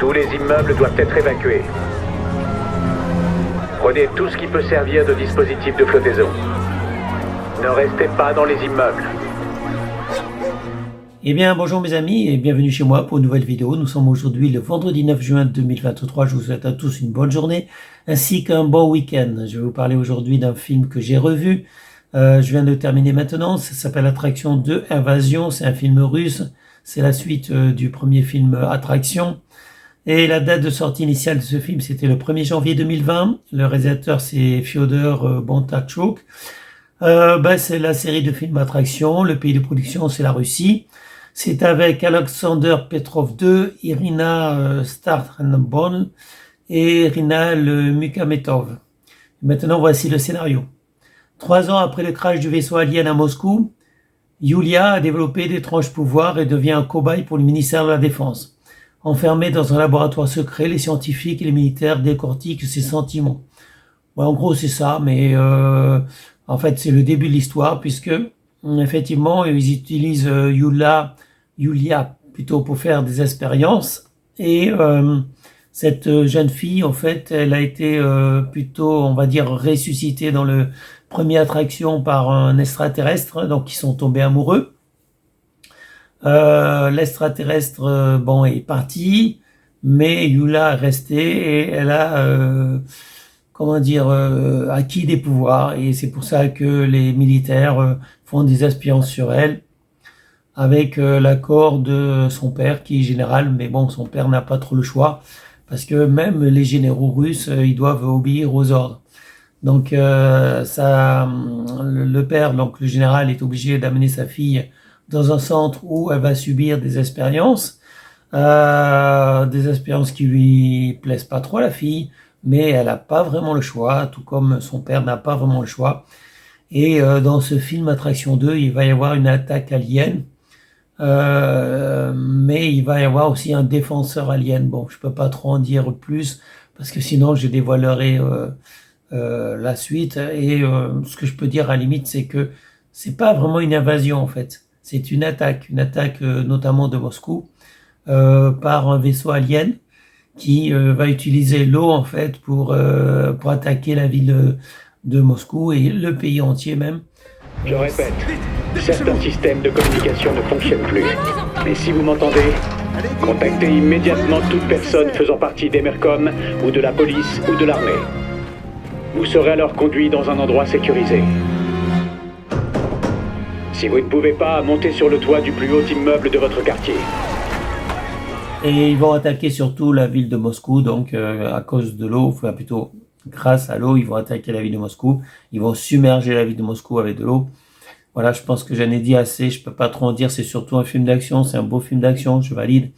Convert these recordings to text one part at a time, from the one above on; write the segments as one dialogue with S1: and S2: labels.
S1: Tous les immeubles doivent être évacués. Prenez tout ce qui peut servir de dispositif de flottaison. Ne restez pas dans les immeubles.
S2: Eh bien, bonjour mes amis et bienvenue chez moi pour une nouvelle vidéo. Nous sommes aujourd'hui le vendredi 9 juin 2023. Je vous souhaite à tous une bonne journée ainsi qu'un bon week-end. Je vais vous parler aujourd'hui d'un film que j'ai revu. Je viens de terminer maintenant. Ça s'appelle Attraction 2 Invasion. C'est un film russe. C'est la suite du premier film Attraction. Et la date de sortie initiale de ce film, c'était le 1er janvier 2020. Le réalisateur, c'est Fyodor Bondarchuk. C'est la série de films Attraction. Le pays de production, c'est la Russie. C'est avec Alexander Petrov II, Irina Startrenbon et Rinal Mukametov. Maintenant, voici le scénario. 3 ans après le crash du vaisseau Alien à Moscou, Yulia a développé d'étranges pouvoirs et devient un cobaye pour le ministère de la Défense. Enfermée dans un laboratoire secret, les scientifiques et les militaires décortiquent ses sentiments. En gros, c'est ça, mais en fait, c'est le début de l'histoire, puisque effectivement, ils utilisent Yulia plutôt pour faire des expériences. Et cette jeune fille, en fait, elle a été plutôt, on va dire, ressuscitée dans le premier Attraction par un extraterrestre, donc ils sont tombés amoureux. L'extraterrestre, est parti, mais Yulia est restée et elle a, acquis des pouvoirs. Et c'est pour ça que les militaires font des expériences sur elle, avec l'accord de son père, qui est général, mais bon, son père n'a pas trop le choix, parce que même les généraux russes, ils doivent obéir aux ordres. Donc le père, donc le général, est obligé d'amener sa fille dans un centre où elle va subir des expériences qui lui plaisent pas trop à la fille, mais elle n'a pas vraiment le choix, tout comme son père n'a pas vraiment le choix. Et dans ce film Attraction 2, il va y avoir une attaque alien, mais il va y avoir aussi un défenseur alien. Bon, je peux pas trop en dire plus, parce que sinon je dévoilerai la suite. Et ce que je peux dire à la limite, c'est que c'est pas vraiment une invasion en fait. C'est une attaque notamment de Moscou par un vaisseau alien qui va utiliser l'eau en fait pour attaquer la ville de Moscou et le pays entier même.
S1: Je répète, certains systèmes de communication ne fonctionnent plus. Mais si vous m'entendez, contactez immédiatement toute personne faisant partie d'Emercom ou de la police ou de l'armée. Vous serez alors conduit dans un endroit sécurisé. Si vous ne pouvez pas, montez sur le toit du plus haut immeuble de votre quartier.
S2: Et ils vont attaquer surtout la ville de Moscou, donc à cause de l'eau, enfin plutôt grâce à l'eau, ils vont attaquer la ville de Moscou. Ils vont submerger la ville de Moscou avec de l'eau. Voilà, je pense que j'en ai dit assez, je peux pas trop en dire, c'est surtout un film d'action, c'est un beau film d'action, je valide.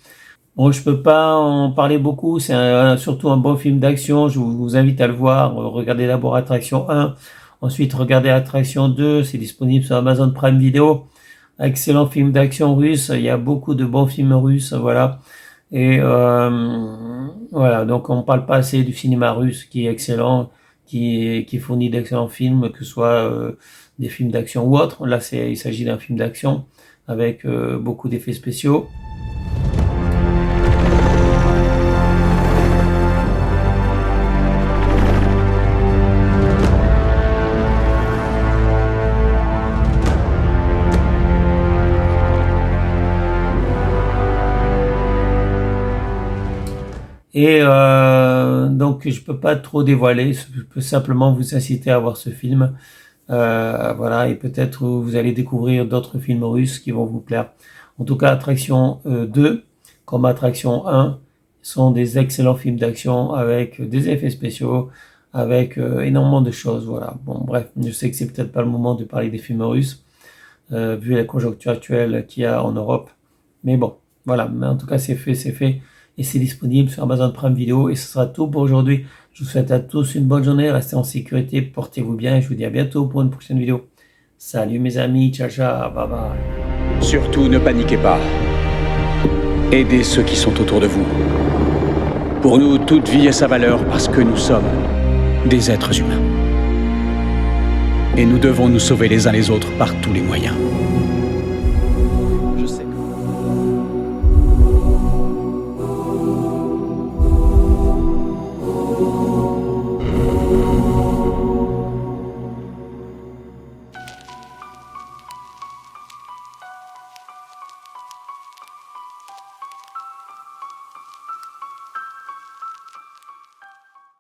S2: Bon, je peux pas en parler beaucoup, c'est surtout un bon film d'action, je vous invite à le voir, regardez d'abord Attraction 1, ensuite regardez Attraction 2, c'est disponible sur Amazon Prime Video. Excellent film d'action russe, il y a beaucoup de bons films russes, voilà. Et voilà, donc on parle pas assez du cinéma russe qui est excellent, qui fournit d'excellents films, que ce soit des films d'action ou autres. Là, il s'agit d'un film d'action avec beaucoup d'effets spéciaux. Et donc je peux pas trop dévoiler, je peux simplement vous inciter à voir ce film, voilà, et peut-être vous allez découvrir d'autres films russes qui vont vous plaire. En tout cas, Attraction 2 comme Attraction 1 sont des excellents films d'action avec des effets spéciaux, avec énormément de choses, voilà. Bon, bref, je sais que c'est peut-être pas le moment de parler des films russes, vu la conjoncture actuelle qu'il y a en Europe, mais bon, voilà, mais en tout cas c'est fait. Et c'est disponible sur Amazon Prime Video. Et ce sera tout pour aujourd'hui. Je vous souhaite à tous une bonne journée. Restez en sécurité. Portez-vous bien. Et je vous dis à bientôt pour une prochaine vidéo. Salut mes amis. Ciao, ciao. Bye bye.
S3: Surtout ne paniquez pas. Aidez ceux qui sont autour de vous. Pour nous, toute vie a sa valeur parce que nous sommes des êtres humains. Et nous devons nous sauver les uns les autres par tous les moyens.